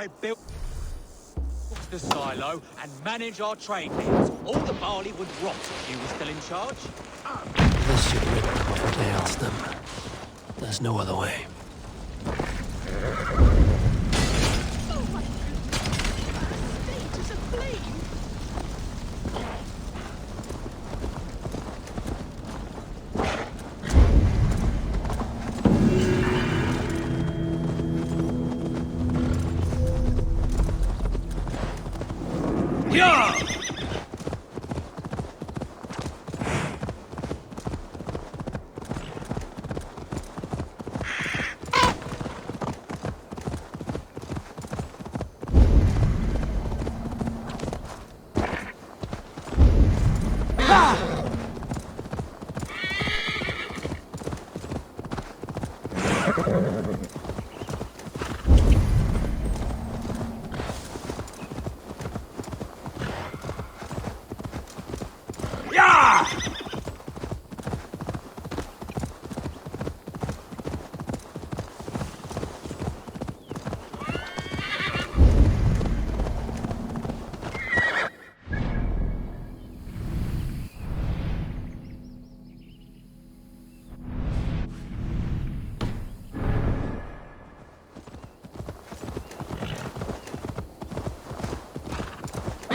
I built the silo and manage our trade lanes. All the barley would rot if you were still in charge. This should rid them of what ails them. There's no other way. Oh my state is aflame! Yeah!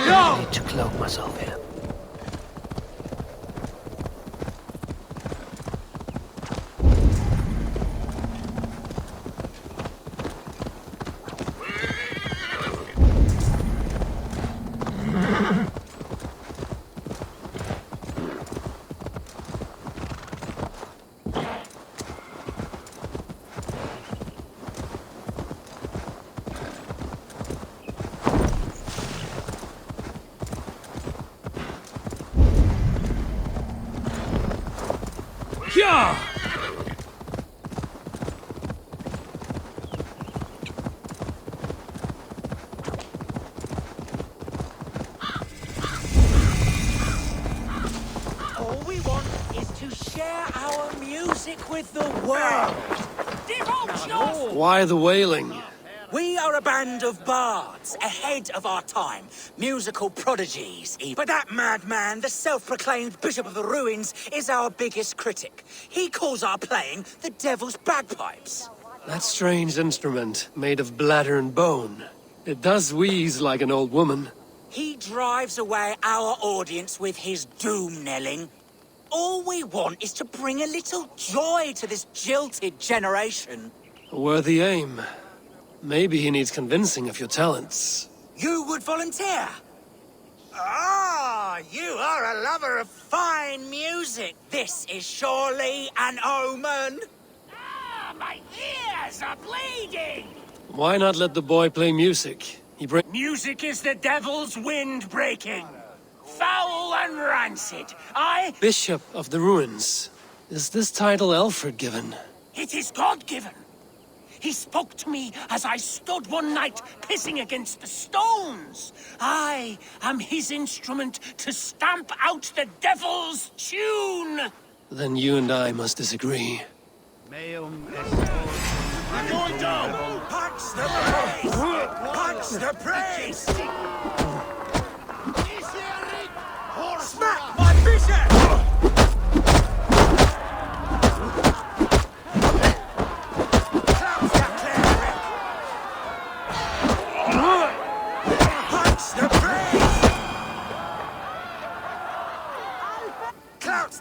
I need to cloak myself here. Yeah! All we want is to share our music with the world. Why the wailing? We are a band of bards, ahead of our time, musical prodigies. But that madman, the self-proclaimed Bishop of the Ruins, is our biggest critic. He calls our playing the Devil's Bagpipes. That strange instrument, made of bladder and bone. It does wheeze like an old woman. He drives away our audience with his doom-knelling. All we want is to bring a little joy to this jilted generation. A worthy aim. Maybe he needs convincing of your talents. You would volunteer? Ah, you are a lover of fine music. This is surely an omen. Ah, my ears are bleeding! Why not let the boy play music? Music is the devil's wind breaking. Foul and rancid. Bishop of the Ruins. Is this title Alfred given? It is God-given. He spoke to me as I stood one night pissing against the stones. I am his instrument to stamp out the devil's tune. Then you and I must disagree. I'm going down! Punch the praise! Punch the praise! Smack my bishop!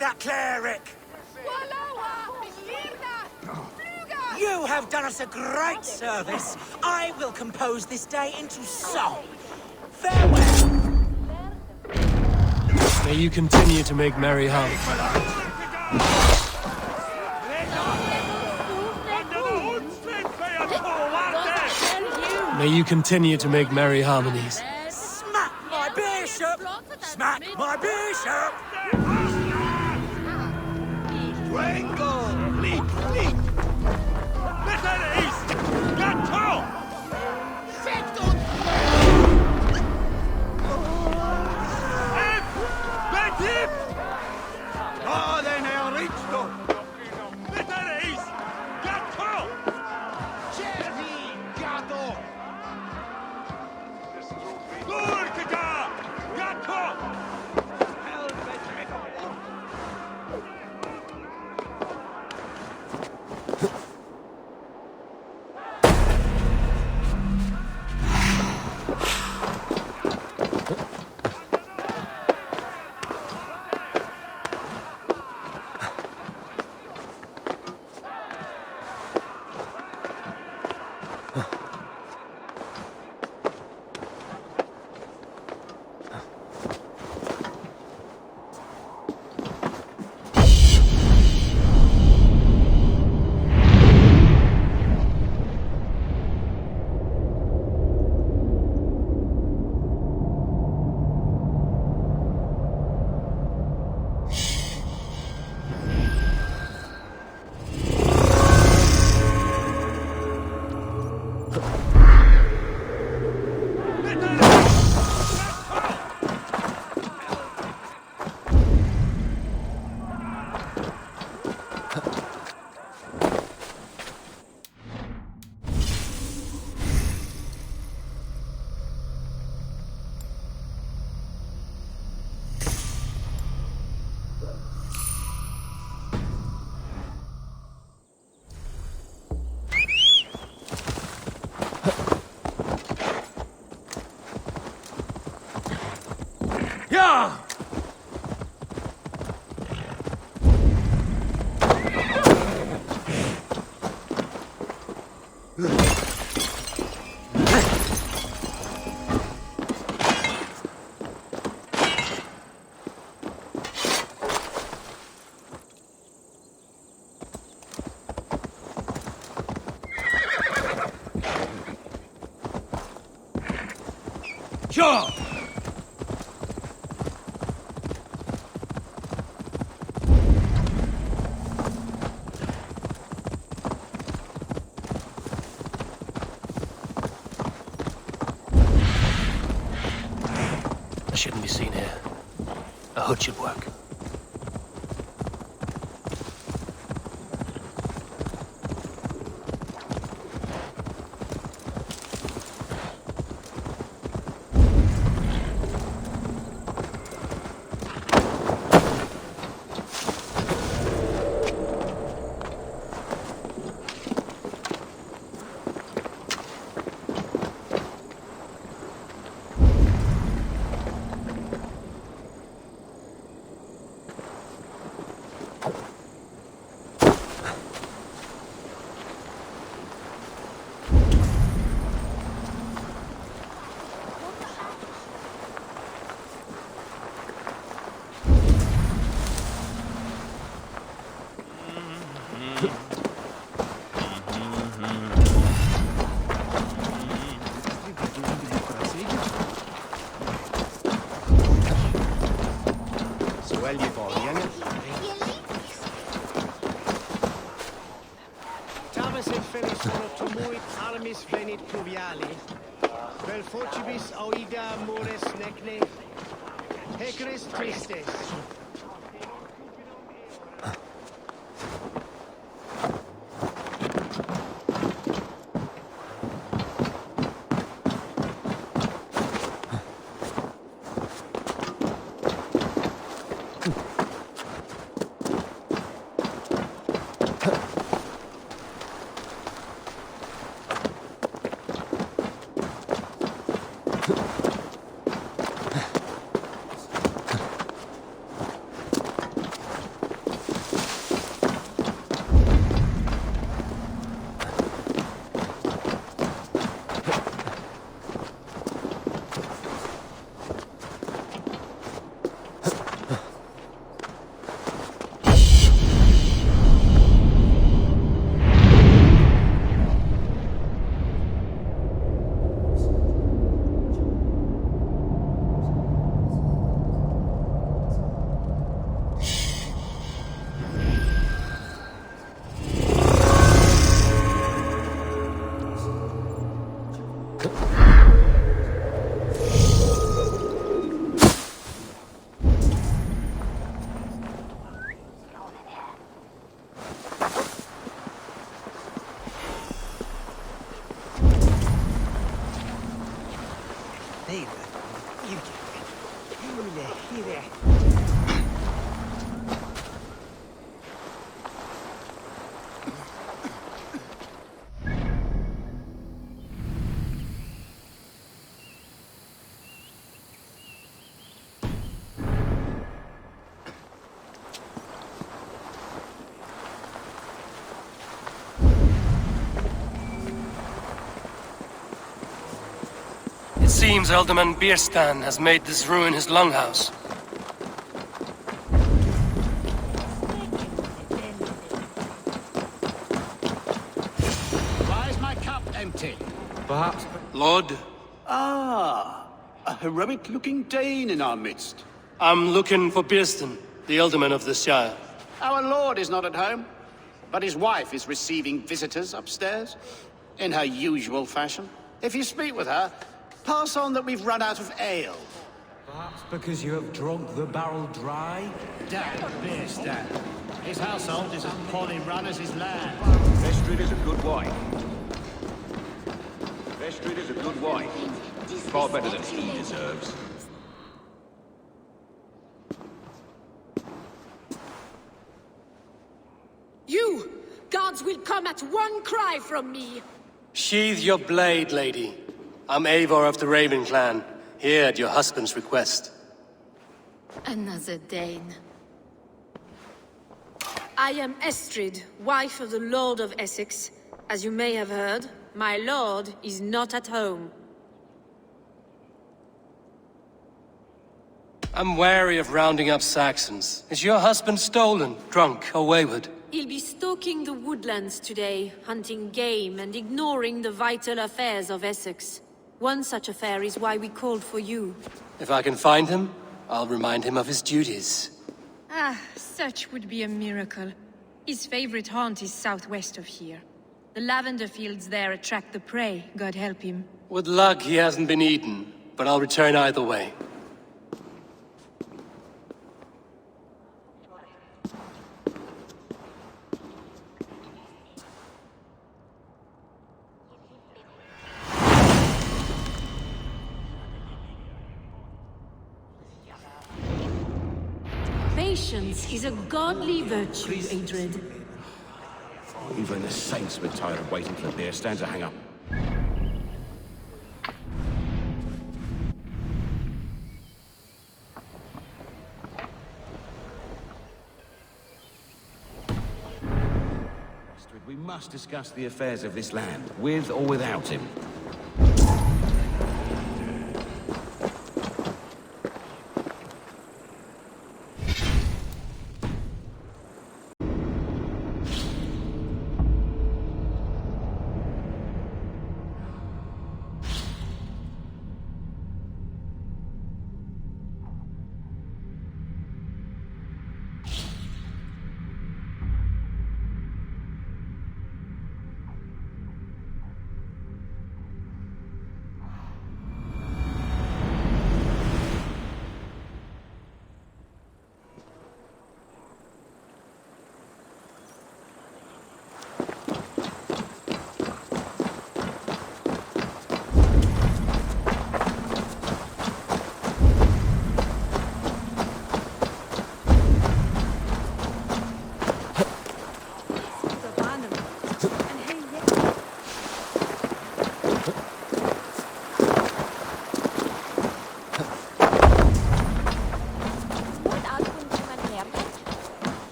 That cleric! You have done us a great service. I will compose this day into song. Farewell! May you continue to make merry harmony. May you continue to make merry harmonies. Smack my bishop! Smack my bishop! Sure! I shouldn't be seen here. A hood should work. It seems Alderman Bierstan has made this ruin his longhouse. Why is my cup empty? Perhaps. Lord, Ah, a heroic-looking Dane in our midst. I'm looking for Bierstan, the Alderman of the Shire. Our lord is not at home, but his wife is receiving visitors upstairs, in her usual fashion. If you speak with her, pass on that we've run out of ale. Perhaps because you have drunk the barrel dry? Damn Bierstan. His household is as poorly run as his land. Vestrid is a good wife. Vestrid is a good wife. Far better than he deserves. You! Guards will come at one cry from me! Sheathe your blade, lady. I'm Eivor of the Raven Clan, here at your husband's request. Another Dane. I am Estrid, wife of the Lord of Essex. As you may have heard, my lord is not at home. I'm wary of rounding up Saxons. Is your husband stolen, drunk, or wayward? He'll be stalking the woodlands today, hunting game and ignoring the vital affairs of Essex. One such affair is why we called for you. If I can find him, I'll remind him of his duties. Ah, such would be a miracle. His favorite haunt is southwest of here. The lavender fields there attract the prey, God help him. With luck, he hasn't been eaten, but I'll return either way. Patience is a godly virtue, Adred. Even the saints were tired of waiting for the beer stand to hang up. We must discuss the affairs of this land, with or without him.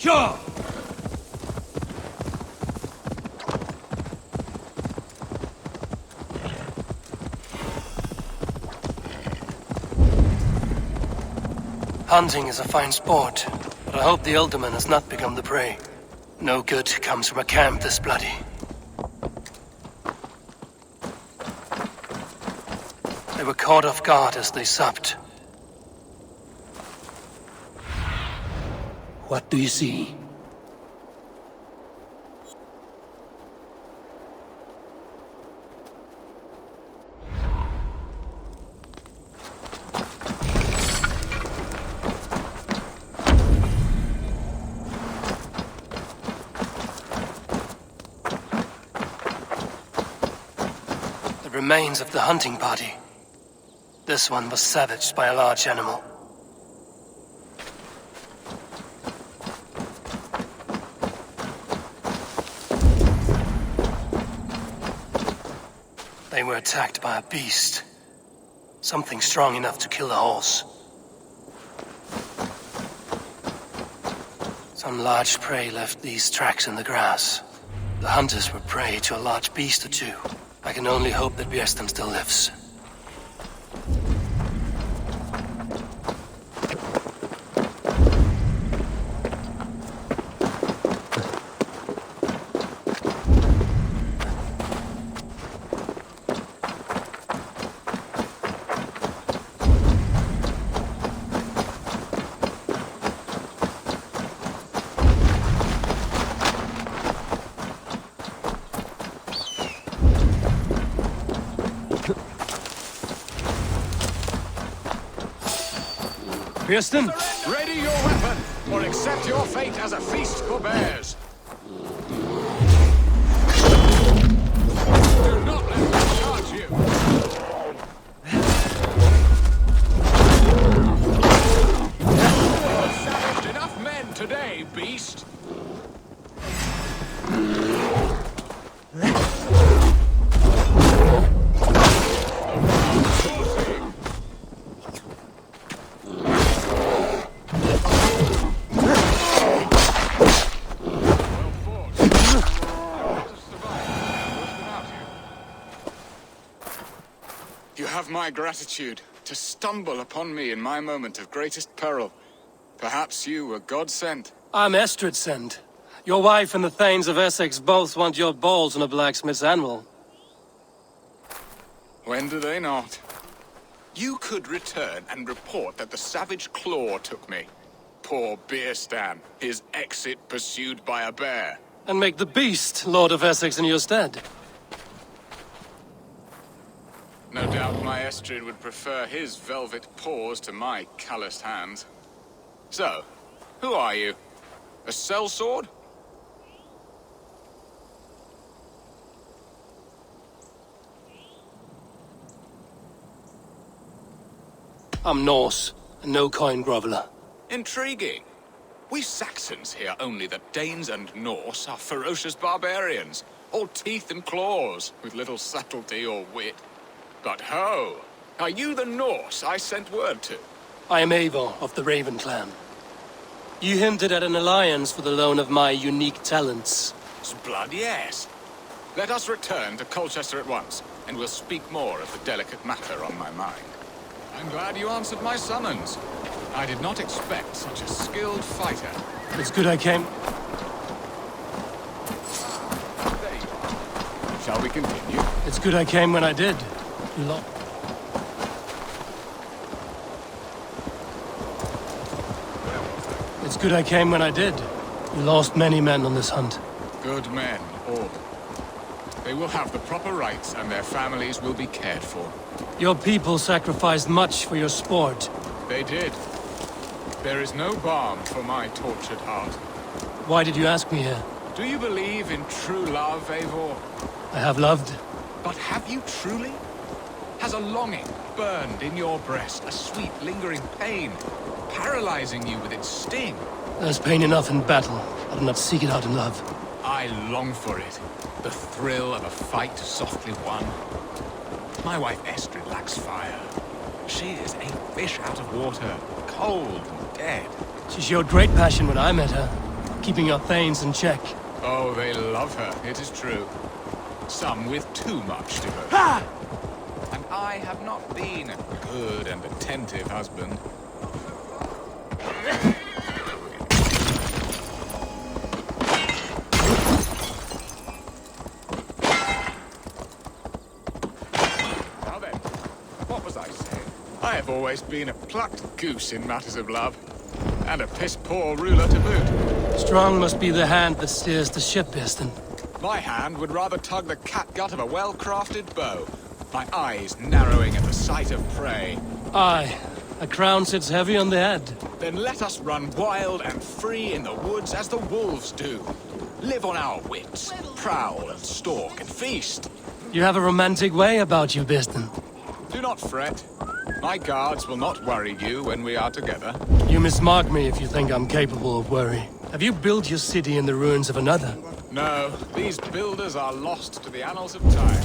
Sure! Hunting is a fine sport, but I hope the Alderman has not become the prey. No good comes from a camp this bloody. They were caught off guard as they supped. What do you see? The remains of the hunting party. This one was savaged by a large animal. They were attacked by a beast. Something strong enough to kill a horse. Some large prey left these tracks in the grass. The hunters were prey to a large beast or two. I can only hope that Björsten still lives. Björsten? Ready your weapon, or accept your fate as a feast for bears. Do not let them charge you. Savaged enough men today, beast. My gratitude to stumble upon me in my moment of greatest peril. Perhaps you were God-sent. I'm Estrid sent. Your wife and the Thanes of Essex both want your balls on a blacksmith's anvil. When do they not? You could return and report that the savage claw took me. Poor Björsten, his exit pursued by a bear. And make the beast Lord of Essex in your stead. No doubt my Estrid would prefer his velvet paws to my calloused hands. So, who are you? A sellsword? I'm Norse, a no-coin groveler. Intriguing. We Saxons hear only that Danes and Norse are ferocious barbarians, all teeth and claws, with little subtlety or wit. But ho! Are you the Norse I sent word to? I am Eivor of the Raven clan. You hinted at an alliance for the loan of my unique talents. Blood, yes. Let us return to Colchester at once, and we'll speak more of the delicate matter on my mind. I'm glad you answered my summons. I did not expect such a skilled fighter. It's good I came. There you are. Shall we continue? It's good I came when I did. It's good I came when I did. You lost many men on this hunt. Good men, all. They will have the proper rights, and their families will be cared for. Your people sacrificed much for your sport. They did. There is no balm for my tortured heart. Why did you ask me here? Do you believe in true love, Eivor? I have loved. But have you truly? Has a longing burned in your breast, a sweet, lingering pain, paralyzing you with its sting? There's pain enough in battle. I do not seek it out in love. I long for it. The thrill of a fight softly won. My wife Estrid lacks fire. She is a fish out of water, cold and dead. She showed great passion when I met her, keeping your Thanes in check. Oh, they love her, it is true. Some with too much to her. Ha! And I have not been a good and attentive husband. I've always been a plucked goose in matters of love. And a piss-poor ruler to boot. Strong must be the hand that steers the ship, Biston. My hand would rather tug the catgut of a well-crafted bow. My eyes narrowing at the sight of prey. Aye, a crown sits heavy on the head. Then let us run wild and free in the woods as the wolves do. Live on our wits, prowl and stalk and feast. You have a romantic way about you, Biston. Do not fret. My guards will not worry you when we are together. You mismark me if you think I'm capable of worry. Have you built your city in the ruins of another? No, these builders are lost to the annals of time.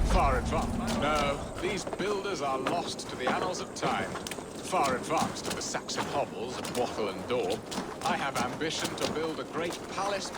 Far advanced. No, these builders are lost to the annals of time. Far advanced to the Saxon hovels of Wattle and Daub. I have ambition to build a great palace.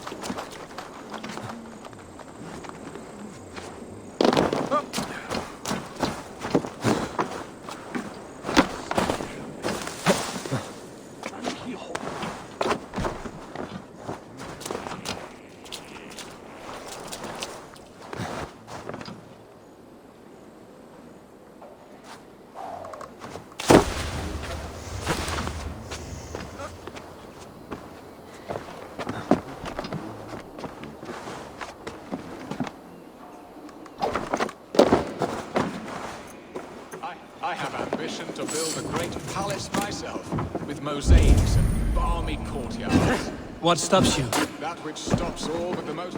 I have ambition to build a great palace myself, with mosaics and balmy courtyards. What stops you? That which stops all but the most...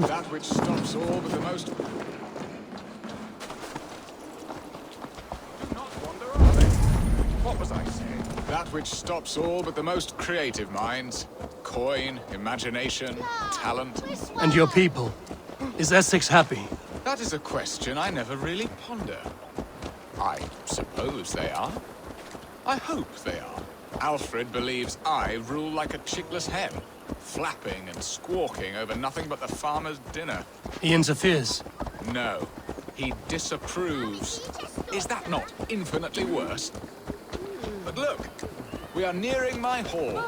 That which stops all but the most... Do not wander, are they? What was I saying? That which stops all but the most creative minds. Coin, imagination, talent. And your people? Is Essex happy? That is a question I never really ponder. I suppose they are. I hope they are. Alfred believes I rule like a chickless hen, flapping and squawking over nothing but the farmer's dinner. He interferes. No, he disapproves. Is that not infinitely worse? But look, we are nearing my hall.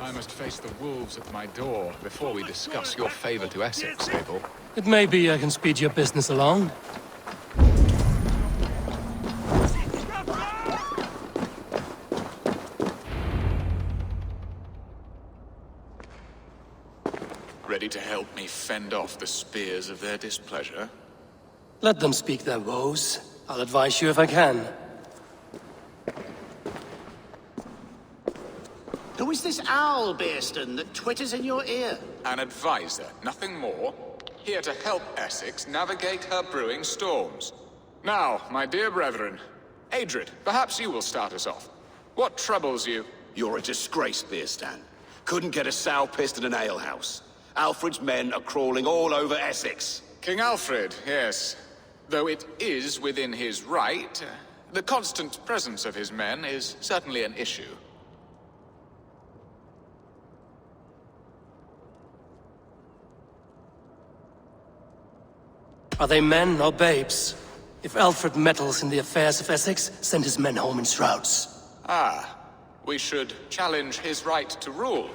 I must face the wolves at my door before we discuss your favor to Essex, Abel. It may be I can speed your business along. Ready to help me fend off the spears of their displeasure? Let them speak their woes. I'll advise you if I can. Who is this owl, Bearston, that twitters in your ear? An advisor, nothing more. Here to help Essex navigate her brewing storms. Now, my dear brethren, Adrid, perhaps you will start us off. What troubles you? You're a disgrace, Beerstan. Couldn't get a sow pissed in an alehouse. Alfred's men are crawling all over Essex. King Alfred, yes. Though it is within his right, the constant presence of his men is certainly an issue. Are they men or babes? If Alfred meddles in the affairs of Essex, send his men home in shrouds. Ah, we should challenge his right to rule.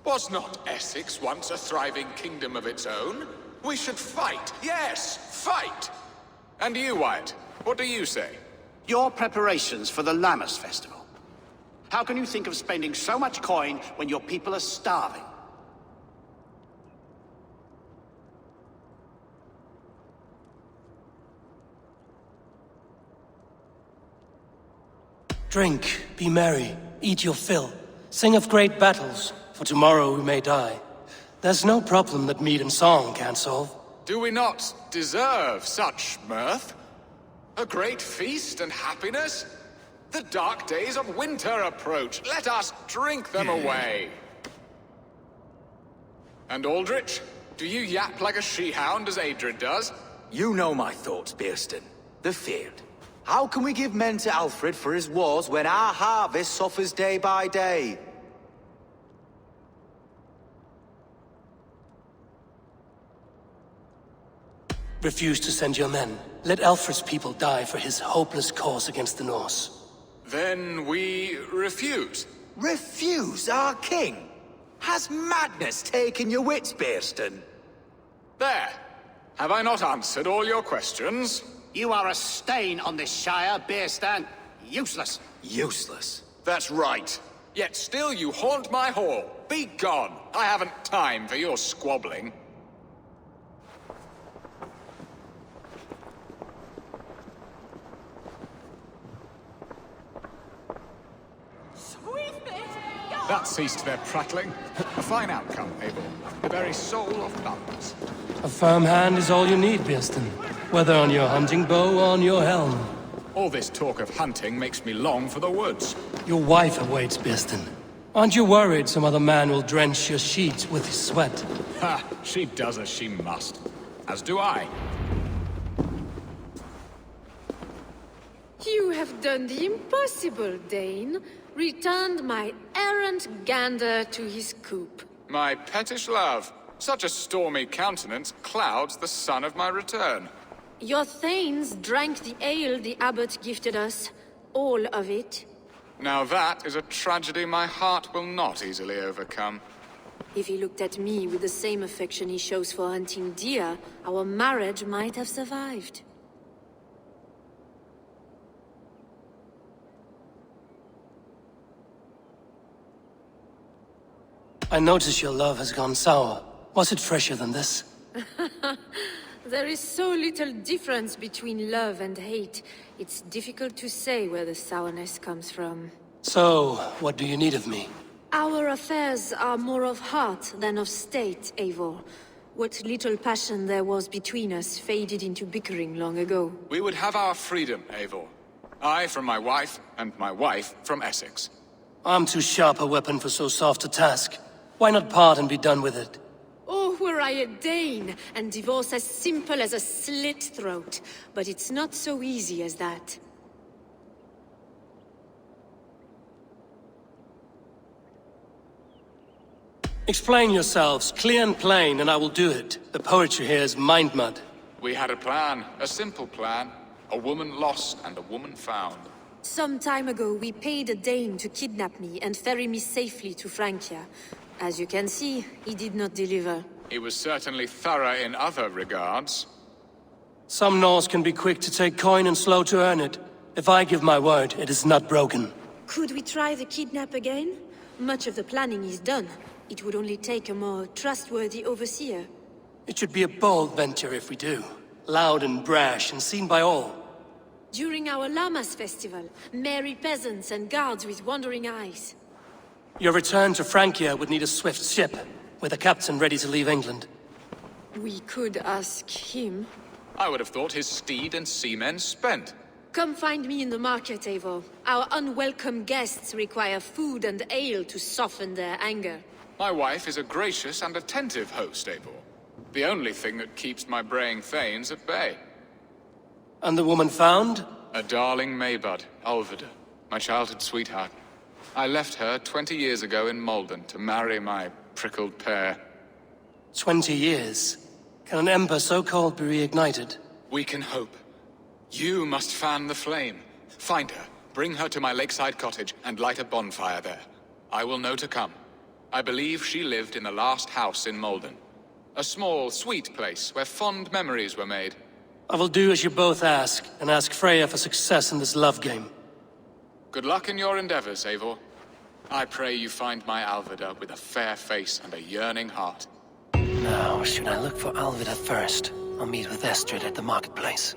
Was not Essex once a thriving kingdom of its own? We should fight, yes, fight! And you, Wyatt, what do you say? Your preparations for the Lammas festival. How can you think of spending so much coin when your people are starving? Drink, be merry, eat your fill, sing of great battles, for tomorrow we may die. There's no problem that meat and song can't solve. Do we not deserve such mirth? A great feast and happiness? The dark days of winter approach. Let us drink them away. And Aldrich, do you yap like a she-hound as Adrid does? You know my thoughts, Bearston. The field. How can we give men to Alfred for his wars when our harvest suffers day by day? Refuse to send your men. Let Alfred's people die for his hopeless cause against the Norse. Then we refuse. Refuse our king? Has madness taken your wits, Bearston? There. Have I not answered all your questions? You are a stain on this Shire, beer stand. Useless. Useless. That's right. Yet still you haunt my hall. Be gone. I haven't time for your squabbling. That ceased their prattling. A fine outcome, Abel. The very soul of balance. A firm hand is all you need, Birston. Whether on your hunting bow or on your helm. All this talk of hunting makes me long for the woods. Your wife awaits, Birston. Aren't you worried some other man will drench your sheets with his sweat? Ha! She does as she must. As do I. You have done the impossible, Dane. Returned my errant gander to his coop. My pettish love. Such a stormy countenance clouds the sun of my return. Your thanes drank the ale the abbot gifted us. All of it. Now that is a tragedy my heart will not easily overcome. If he looked at me with the same affection he shows for hunting deer, our marriage might have survived. I notice your love has gone sour. Was it fresher than this? There is so little difference between love and hate. It's difficult to say where the sourness comes from. So, what do you need of me? Our affairs are more of heart than of state, Eivor. What little passion there was between us faded into bickering long ago. We would have our freedom, Eivor. I from my wife, and my wife from Essex. I'm too sharp a weapon for so soft a task. Why not part and be done with it? Oh, were I a Dane, and divorce as simple as a slit throat. But it's not so easy as that. Explain yourselves, clear and plain, and I will do it. The poetry here is mind mud. We had a plan, a simple plan. A woman lost and a woman found. Some time ago, we paid a Dane to kidnap me and ferry me safely to Francia. As you can see, he did not deliver. He was certainly thorough in other regards. Some Norse can be quick to take coin and slow to earn it. If I give my word, it is not broken. Could we try the kidnap again? Much of the planning is done. It would only take a more trustworthy overseer. It should be a bold venture if we do. Loud and brash and seen by all. During our Llamas festival, merry peasants and guards with wandering eyes. Your return to Francia would need a swift ship, with a captain ready to leave England. We could ask him. I would have thought his steed and seamen spent. Come find me in the market, Eivor. Our unwelcome guests require food and ale to soften their anger. My wife is a gracious and attentive host, Eivor. The only thing that keeps my braying thanes at bay. And the woman found? A darling Maybud, Alvida, my childhood sweetheart. I left her 20 years ago in Malden to marry my prickled pear. 20 years. Can an ember so cold be reignited? We can hope. You must fan the flame. Find her, bring her to my lakeside cottage, and light a bonfire there. I will know to come. I believe she lived in the last house in Malden. A small, sweet place where fond memories were made. I will do as you both ask, and ask Freya for success in this love game. Good luck in your endeavors, Eivor. I pray you find my Alvida with a fair face and a yearning heart. Now, should I look for Alvida first? I'll meet with Estrid at the marketplace.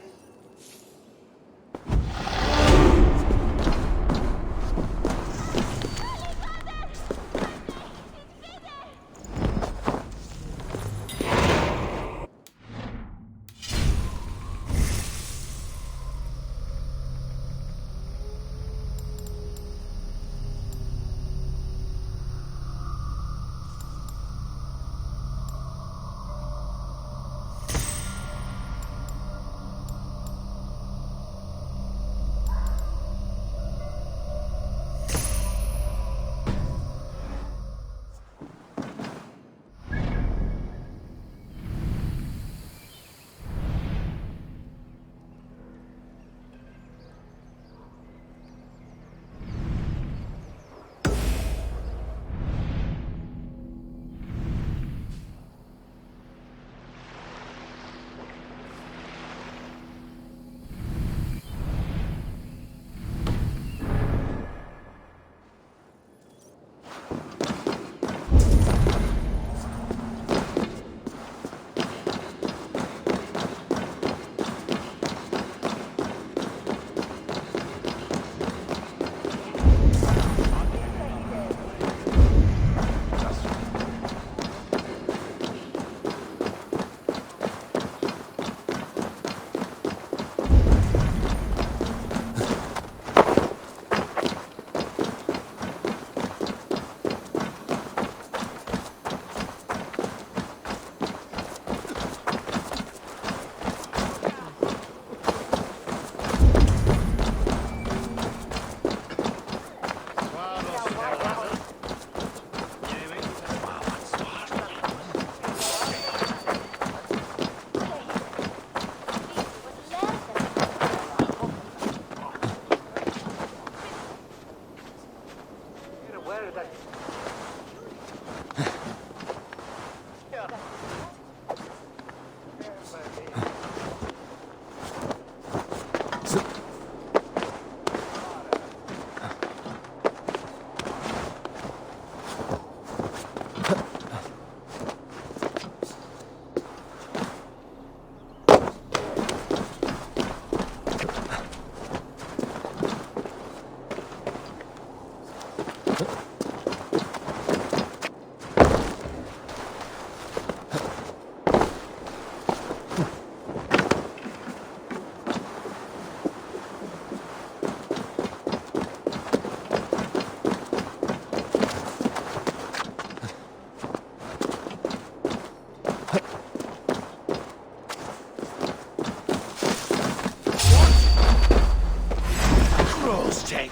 mistake.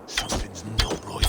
Something's not right.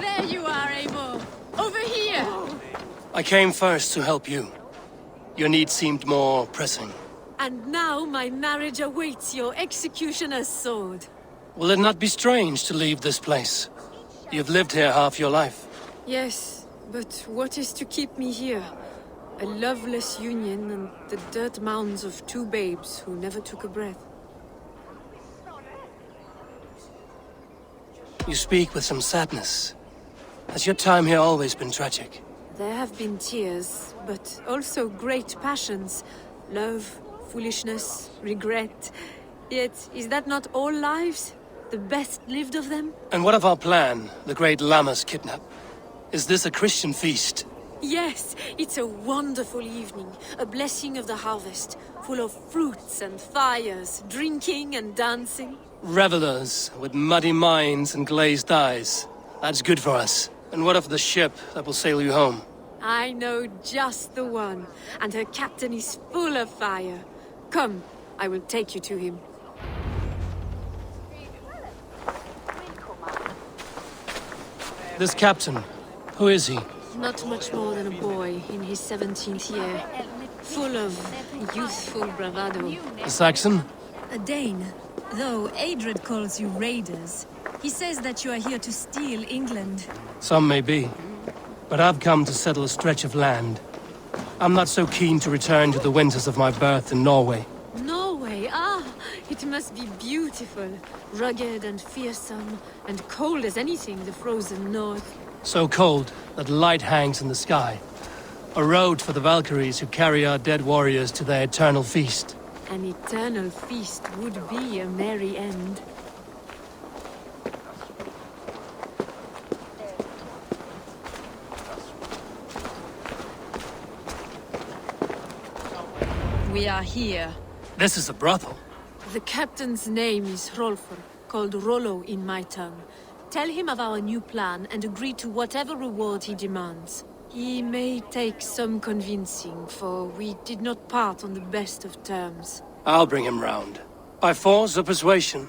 There you are, Abel. Over here. I came first to help you. Your need seemed more pressing. And now my marriage awaits your executioner's sword. Will it not be strange to leave this place? You've lived here half your life. Yes, but what is to keep me here? A loveless union and the dirt mounds of two babes who never took a breath. You speak with some sadness. Has your time here always been tragic? There have been tears, but also great passions. Love, foolishness, regret. Yet, is that not all lives? The best lived of them? And what of our plan, the great Lamma's kidnap? Is this a Christian feast? Yes, it's a wonderful evening. A blessing of the harvest, full of fruits and fires, drinking and dancing. Revelers with muddy minds and glazed eyes. That's good for us. And what of the ship that will sail you home? I know just the one, and her captain is full of fire. Come, I will take you to him. This captain, who is he? Not much more than a boy in his 17th year, full of youthful bravado. A Saxon? A Dane, though Adred calls you raiders. He says that you are here to steal England. Some may be. But I've come to settle a stretch of land. I'm not so keen to return to the winters of my birth in Norway. Norway, it must be beautiful. Rugged and fearsome, and cold as anything the frozen north. So cold that light hangs in the sky. A road for the Valkyries who carry our dead warriors to their eternal feast. An eternal feast would be a merry end. We are here. This is a brothel. The captain's name is Hrolfr, called Rollo in my tongue. Tell him of our new plan and agree to whatever reward he demands. He may take some convincing, for we did not part on the best of terms. I'll bring him round. By force or persuasion.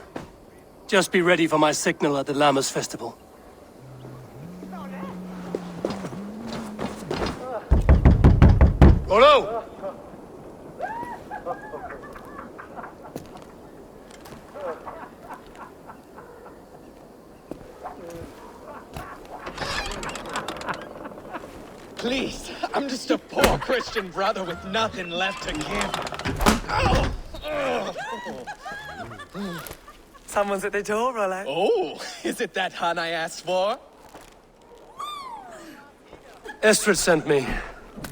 Just be ready for my signal at the Lammas festival. Rollo! Please, I'm just a poor Christian brother with nothing left to give. Someone's at the door, Rollo. Oh, is it that hun I asked for? Estrid sent me.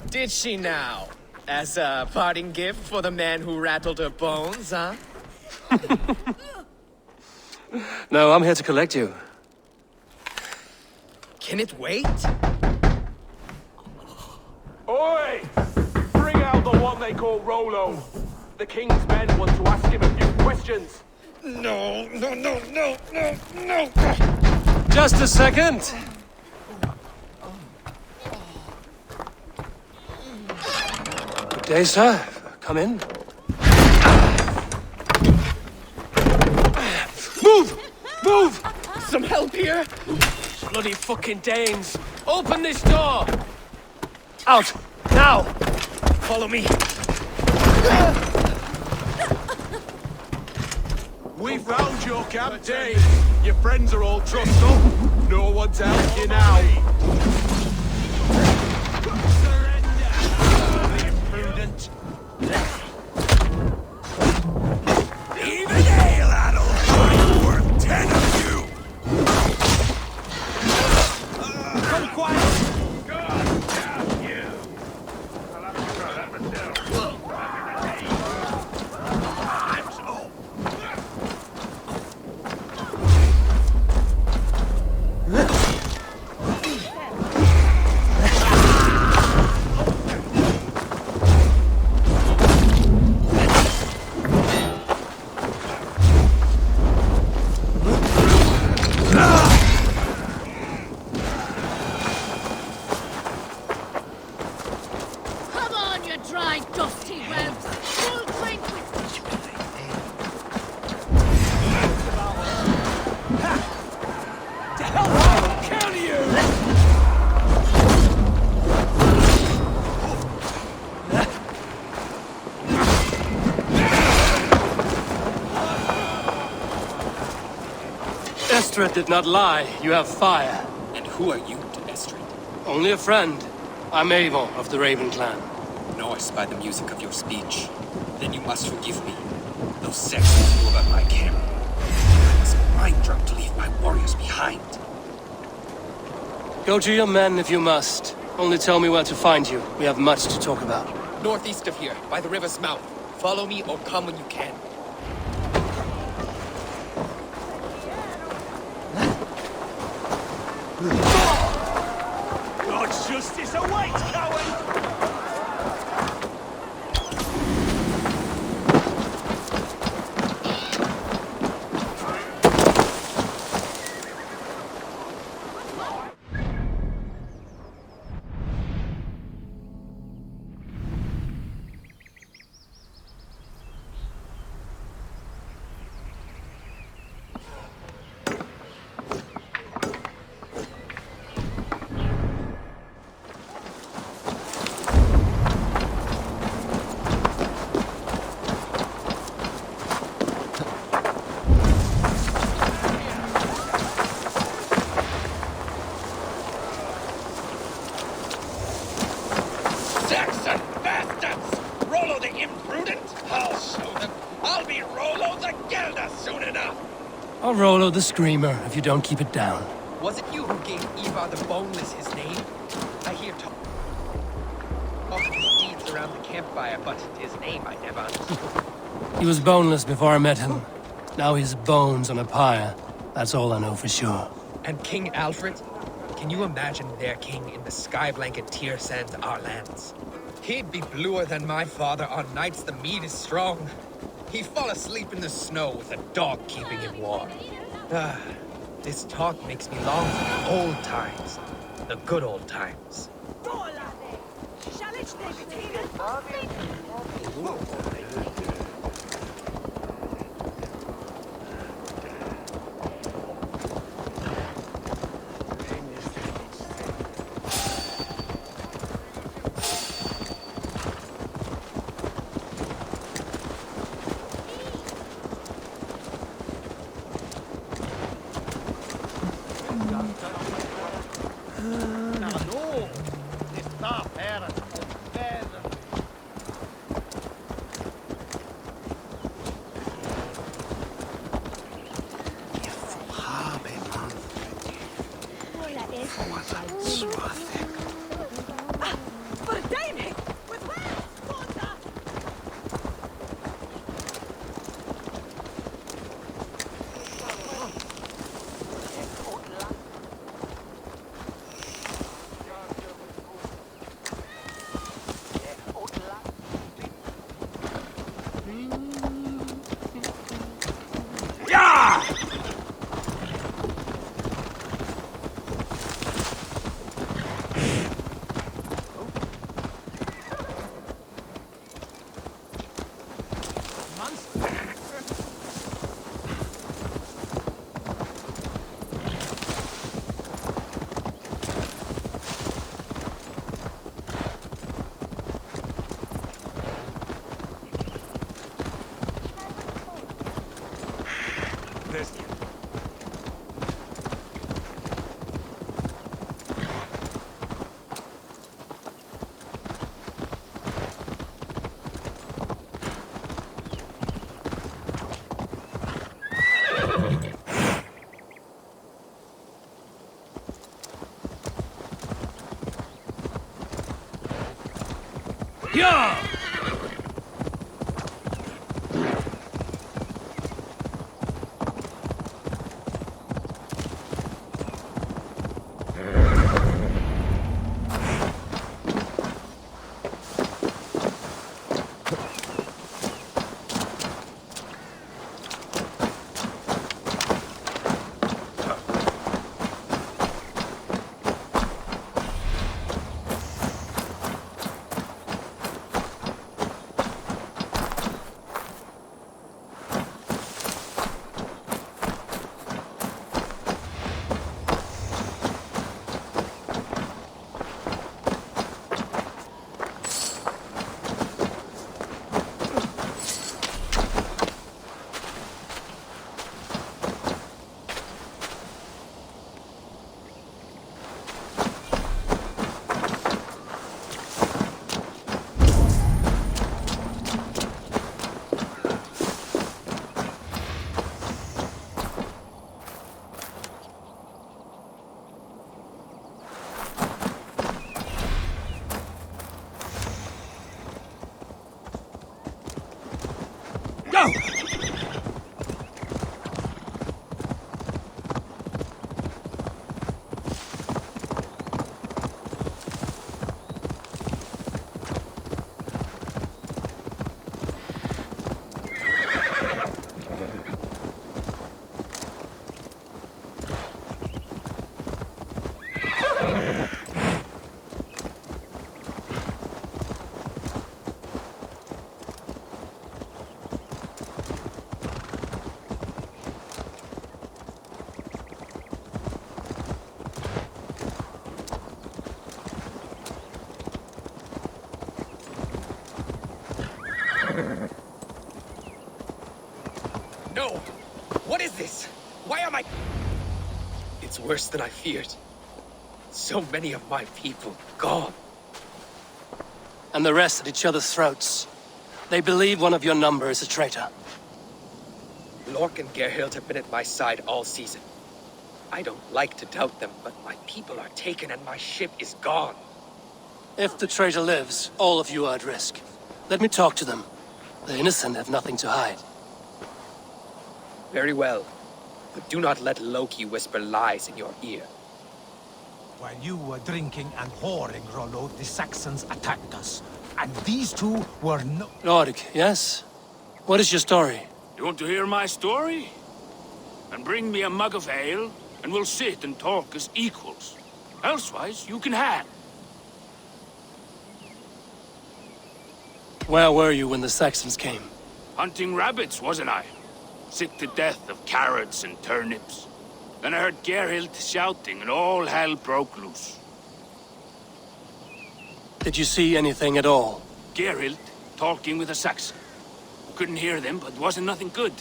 Did she now? As a parting gift for the man who rattled her bones, huh? No, I'm here to collect you. Can it wait? Oi! Bring out the one they call Rollo. The king's men want to ask him a few questions. No. No. Just a second. Good day, sir. Come in. Move! Some help here? Bloody fucking Danes! Open this door! Out! Now! Follow me. We found your camp, Dave. Your friends are all trussed up. No one to help you now. Surrender! Imprudent. Even ale that'll fight worth 10 of you. Come quiet. God damn you. Come on, you dry, dusty whelps! Full drink with To hell I will kill you! Estrid did not lie. You have fire. And who are you to Estrid? Only a friend. I'm Avon of the Raven clan. No, I spy the music of your speech. Then you must forgive me. Those Saxons knew about my camp. I was mind drunk to leave my warriors behind. Go to your men if you must. Only tell me where to find you. We have much to talk about. Northeast of here, by the river's mouth. Follow me or come when you can. God's justice awaits, coward! Saxon bastards! Rollo the imprudent? I'll show them. I'll be Rollo the Gelder soon enough. I'll Rollo the Screamer if you don't keep it down. Was it you who gave Ivar the Boneless his name? I hear talk of his deeds around the campfire, but his name I never understood. He was boneless before I met him. Now he's bones on a pyre. That's all I know for sure. And King Alfred? Can you imagine their king in the sky blanket tier sands our lands? He'd be bluer than my father on nights the mead is strong. He'd fall asleep in the snow with a dog keeping him warm. Ah, this talk makes me long for the old times. The good old times. Yeah! Go! No! What is this? Why am I... It's worse than I feared. So many of my people gone. And the rest at each other's throats. They believe one of your number is a traitor. Lork and Gerhild have been at my side all season. I don't like to doubt them, but my people are taken and my ship is gone. If the traitor lives, all of you are at risk. Let me talk to them. The innocent have nothing to hide. Very well. But do not let Loki whisper lies in your ear. While you were drinking and whoring, Rollo, the Saxons attacked us. And these two were no... Lord, yes? What is your story? You want to hear my story? And bring me a mug of ale, and we'll sit and talk as equals. Elsewise, you can hang. Where were you when the Saxons came? Hunting rabbits, wasn't I? Sick to death of carrots and turnips. Then I heard Gerhild shouting, and all hell broke loose. Did you see anything at all? Gerhild talking with a Saxon. Couldn't hear them, but wasn't nothing good.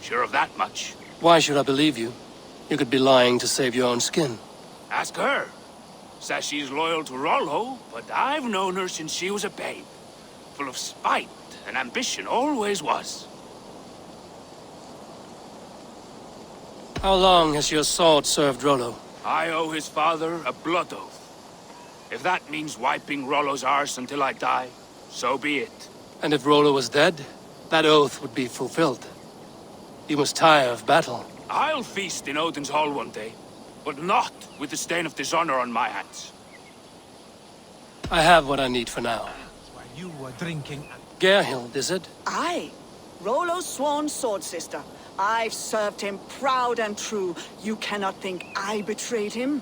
Sure of that much. Why should I believe you? You could be lying to save your own skin. Ask her. Says she's loyal to Rollo, but I've known her since she was a babe. Full of spite and ambition, always was. How long has your sword served Rollo? I owe his father a blood oath. If that means wiping Rollo's arse until I die, so be it. And if Rollo was dead, that oath would be fulfilled. You must tire of battle. I'll feast in Odin's hall one day, but not with the stain of dishonor on my hands. I have what I need for now. While you were drinking and... Gerhild, is it? Aye. Rollo's sworn sword sister. I've served him proud and true. You cannot think I betrayed him?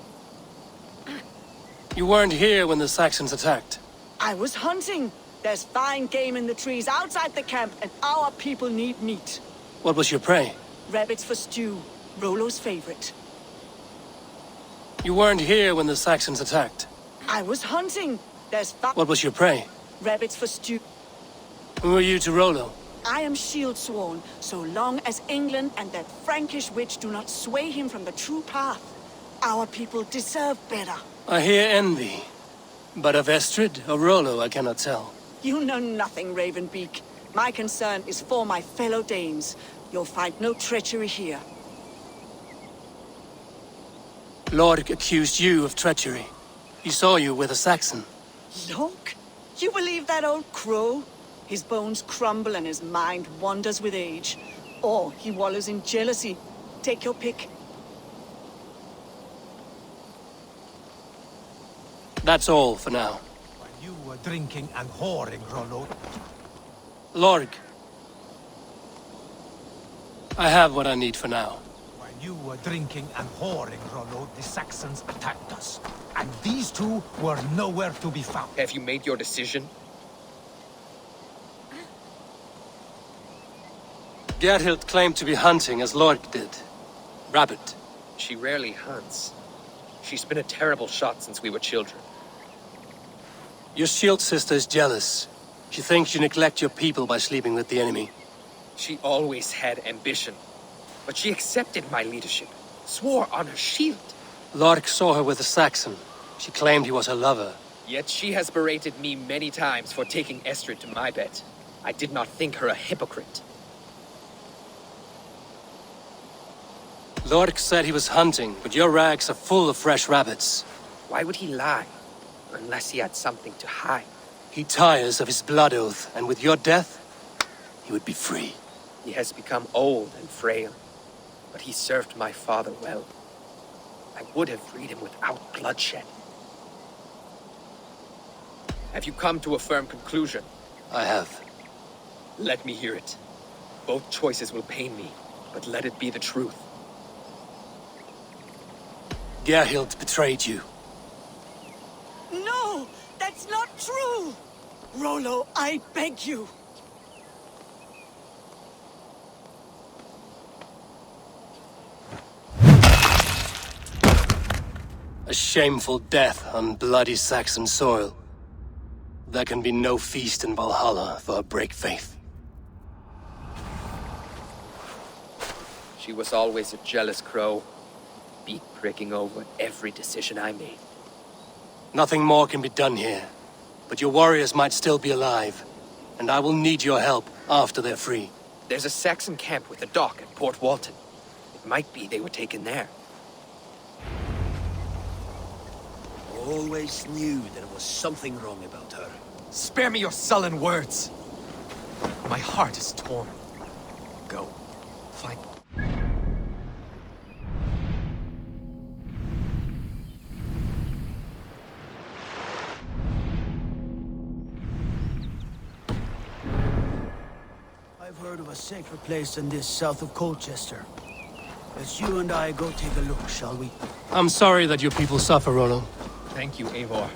You weren't here when the Saxons attacked. I was hunting. There's fine game in the trees outside the camp, and our people need meat. What was your prey? Rabbits for stew. Rollo's favorite. You weren't here when the Saxons attacked. I was hunting. There's What was your prey? Rabbits for stew. Who are you to Rollo? I am shield sworn, so long as England and that Frankish witch do not sway him from the true path. Our people deserve better. I hear envy. But of Estrid or Rollo, I cannot tell. You know nothing, Ravenbeak. My concern is for my fellow Danes. You'll find no treachery here. Lord accused you of treachery. He saw you with a Saxon. Look, You believe that old crow? His bones crumble and his mind wanders with age. Or he wallows in jealousy. Take your pick. That's all for now. While you were drinking and whoring, Rollo, Lorg. I have what I need for now. while you were drinking and whoring, Rollo, the Saxons attacked us. And these two were nowhere to be found. Have you made your decision? Gerhild claimed to be hunting as Lorg did. Rabbit. She rarely hunts. She's been a terrible shot since we were children. Your shield sister is jealous. She thinks you neglect your people by sleeping with the enemy. She always had ambition. But she accepted my leadership. Swore on her shield. Lorg saw her with a Saxon. She claimed he was her lover. Yet she has berated me many times for taking Estrid to my bed. I did not think her a hypocrite. Lorg said he was hunting, but your rags are full of fresh rabbits. Why would he lie? Unless he had something to hide. He tires of his blood oath, and with your death, he would be free. He has become old and frail, but he served my father well. I would have freed him without bloodshed. Have you come to a firm conclusion? I have. Let me hear it. Both choices will pain me, but let it be the truth. Gerhild betrayed you. No! That's not true! Rollo, I beg you! A shameful death on bloody Saxon soil. There can be no feast in Valhalla for a break faith. She was always a jealous crow, beak pricking over every decision I made. Nothing more can be done here, but your warriors might still be alive, and I will need your help after they're free. There's a Saxon camp with a dock at Port Walton. It might be they were taken there. Always knew there was something wrong about her. Spare me your sullen words. My heart is torn. Go. Fight. I've heard of a sacred place in this south of Colchester. Let's you and I go take a look, shall we? I'm sorry that your people suffer, Rollo. Thank you, Eivor.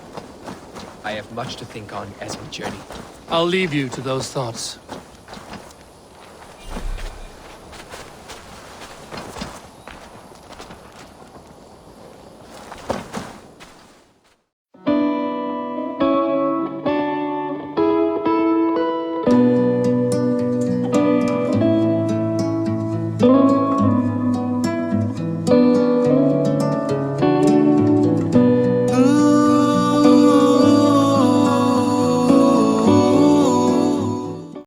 I have much to think on as we journey. I'll leave you to those thoughts.